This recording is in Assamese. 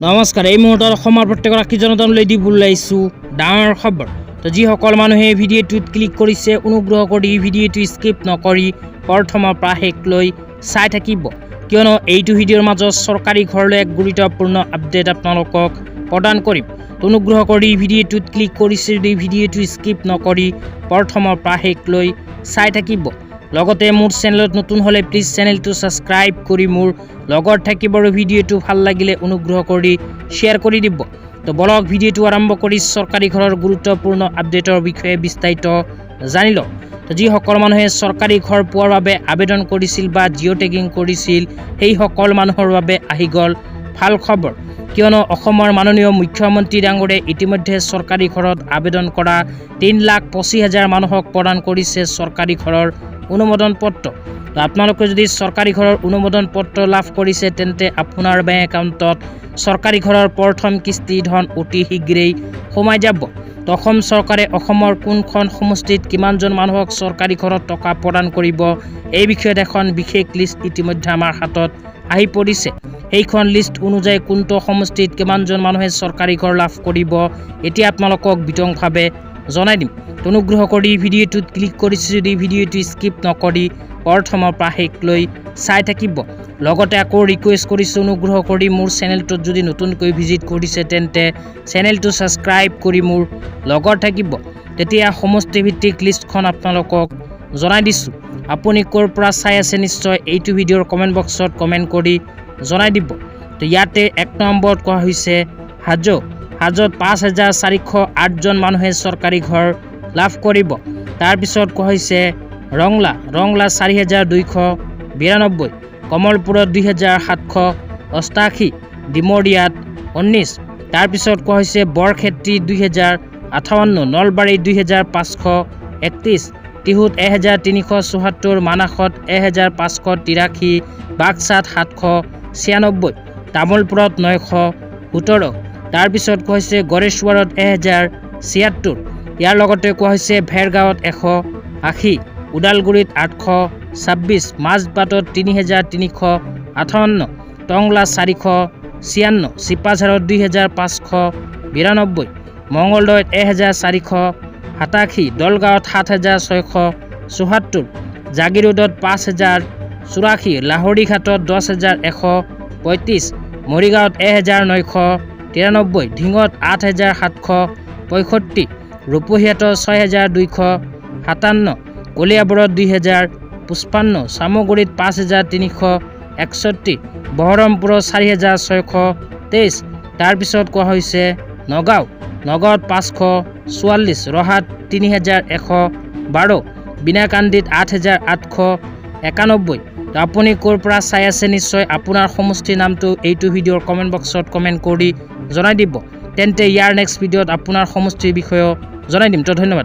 নমস্কাৰ। এই মুহূৰ্তত অসমৰ প্ৰত্যেকগৰাকী জনতালৈ দি বুলাইছোঁ ডাঙৰ খবৰ। তো যিসকল মানুহে ভিডিঅ'টোত ক্লিক কৰিছে অনুগ্ৰহ কৰি ভিডিঅ'টো স্কিপ নকৰি প্ৰথমৰ পৰা শেষলৈ চাই থাকিব, কিয়নো এইটো ভিডিঅ'ৰ মাজত চৰকাৰী ঘৰলৈ এক গুৰুত্বপূৰ্ণ আপডেট আপোনালোকক প্ৰদান কৰিম। অনুগ্ৰহ কৰি ভিডিঅ'টোত ক্লিক কৰিছে যদি ভিডিঅ'টো স্কিপ নকৰি প্ৰথমৰ পৰা শেষলৈ চাই থাকিব। লগতে মোৰ চেনেলত নতুন হ'লে প্লিজ চেনেলটো ছাবস্ক্ৰাইব কৰি মোৰ লগত থাকিব আৰু ভিডিঅ'টো ভাল লাগিলে অনুগ্ৰহ কৰি শ্বেয়াৰ কৰি দিব। তো বলক ভিডিঅ'টো আৰম্ভ কৰি চৰকাৰী ঘৰৰ গুৰুত্বপূৰ্ণ আপডেটৰ বিষয়ে বিস্তাৰিত জানি লওঁ। তো যিসকল মানুহে চৰকাৰী ঘৰ পোৱাৰ বাবে আবেদন কৰিছিল বা জিঅ' টেগিং কৰিছিল সেইসকল মানুহৰ বাবে আহি গ'ল ভাল খবৰ, কিয়নো অসমৰ মাননীয় মুখ্যমন্ত্ৰী ডাঙৰীয়াই ইতিমধ্যে চৰকাৰী ঘৰত আবেদন কৰা 3,25,000 মানুহক প্ৰদান কৰিছে চৰকাৰী ঘৰৰ অনুমোদন পত্ৰ। তো আপোনালোকে যদি চৰকাৰী ঘৰৰ অনুমোদন পত্ৰ লাভ কৰিছে তেন্তে আপোনাৰ বেংক একাউণ্টত চৰকাৰী ঘৰৰ প্ৰথম কিস্তি ধন অতি শীঘ্ৰেই সোমাই যাব। তো অসম চৰকাৰে অসমৰ কোনখন সমষ্টিত কিমানজন মানুহক চৰকাৰী ঘৰত টকা প্ৰদান কৰিব এই বিষয়ত এখন বিশেষ লিষ্ট ইতিমধ্যে আমাৰ হাতত আহি পৰিছে। সেইখন লিষ্ট অনুযায়ী কোনটো সমষ্টিত কিমানজন মানুহে চৰকাৰী ঘৰ লাভ কৰিব এতিয়া আপোনালোকক বিতংভাৱে জনাই দিম। অনুগ্ৰহ কৰি ভিডিঅ'টোত ক্লিক কৰিছে যদি ভিডিঅ'টো স্কিপ নকৰি প্ৰথমৰ পৰা শেষলৈ চাই থাকিব। লগতে আকৌ ৰিকুৱেষ্ট কৰিছোঁ অনুগ্ৰহ কৰি মোৰ চেনেলটোত যদি নতুনকৈ ভিজিট কৰিছে তেন্তে চেনেলটো ছাবস্ক্ৰাইব কৰি মোৰ লগত থাকিব। তেতিয়া সমষ্টিভিত্তিক লিষ্টখন আপোনালোকক জনাই দিছোঁ। আপুনি ক'ৰ পৰা চাই আছে নিশ্চয় এইটো ভিডিঅ'ৰ কমেণ্ট বক্সত কমেণ্ট কৰি জনাই দিব। তো ইয়াতে 1 নম্বৰত কোৱা হৈছে হাজোত 5,408জন মানুহে চৰকাৰী ঘৰ লাভ কৰিব। তাৰপিছত কোৱা হৈছে ৰংলা 4,292, কমলপুৰত 2,788, ডিমৰিয়াত 19। তাৰপিছত কোৱা হৈছে বৰক্ষেত্ৰী 2,058, নলবাৰী 2,531, টিহুত 1,374, মানাসত 1,583, বাক্সাত 796, তামোলপুৰত 917। তাৰপিছত কোৱা হৈছে গড়েশ্বৰত 1,076। ইয়াৰ লগতে কোৱা হৈছে ভেৰগাঁৱত 180, ওদালগুৰিত 826, মাজবাটত 3,358, টংলা 456, চিপাঝাৰত 2,592, মঙলদৈত 1,487, দলগাঁৱত 7,674, জাগিৰোডত 5,084, লাহৰীঘাটত 10,135, মৰিগাঁৱত 1,993, ঢিঙত 8,765, ৰূপহীয়াত 6,257, কলিয়াবৰত 2,055, চামগুৰিত 5,361, বহৰমপুৰত 4,623। তাৰপিছত কোৱা হৈছে নগাঁৱত 544, ৰহাত 3,112, বিনাকান্দিত 8,891। তো আপুনি ক'ৰ পৰা চাই আছে নিশ্চয় আপোনাৰ সমষ্টিৰ নামটো এইটো ভিডিঅ'ৰ কমেণ্ট বক্সত কমেণ্ট কৰি জনাই দিব। তেন্তে ইয়াৰ নেক্সট ভিডিঅ'ত আপোনাৰ সমষ্টিৰ বিষয়েও জনাই দিম। তো ধন্যবাদ।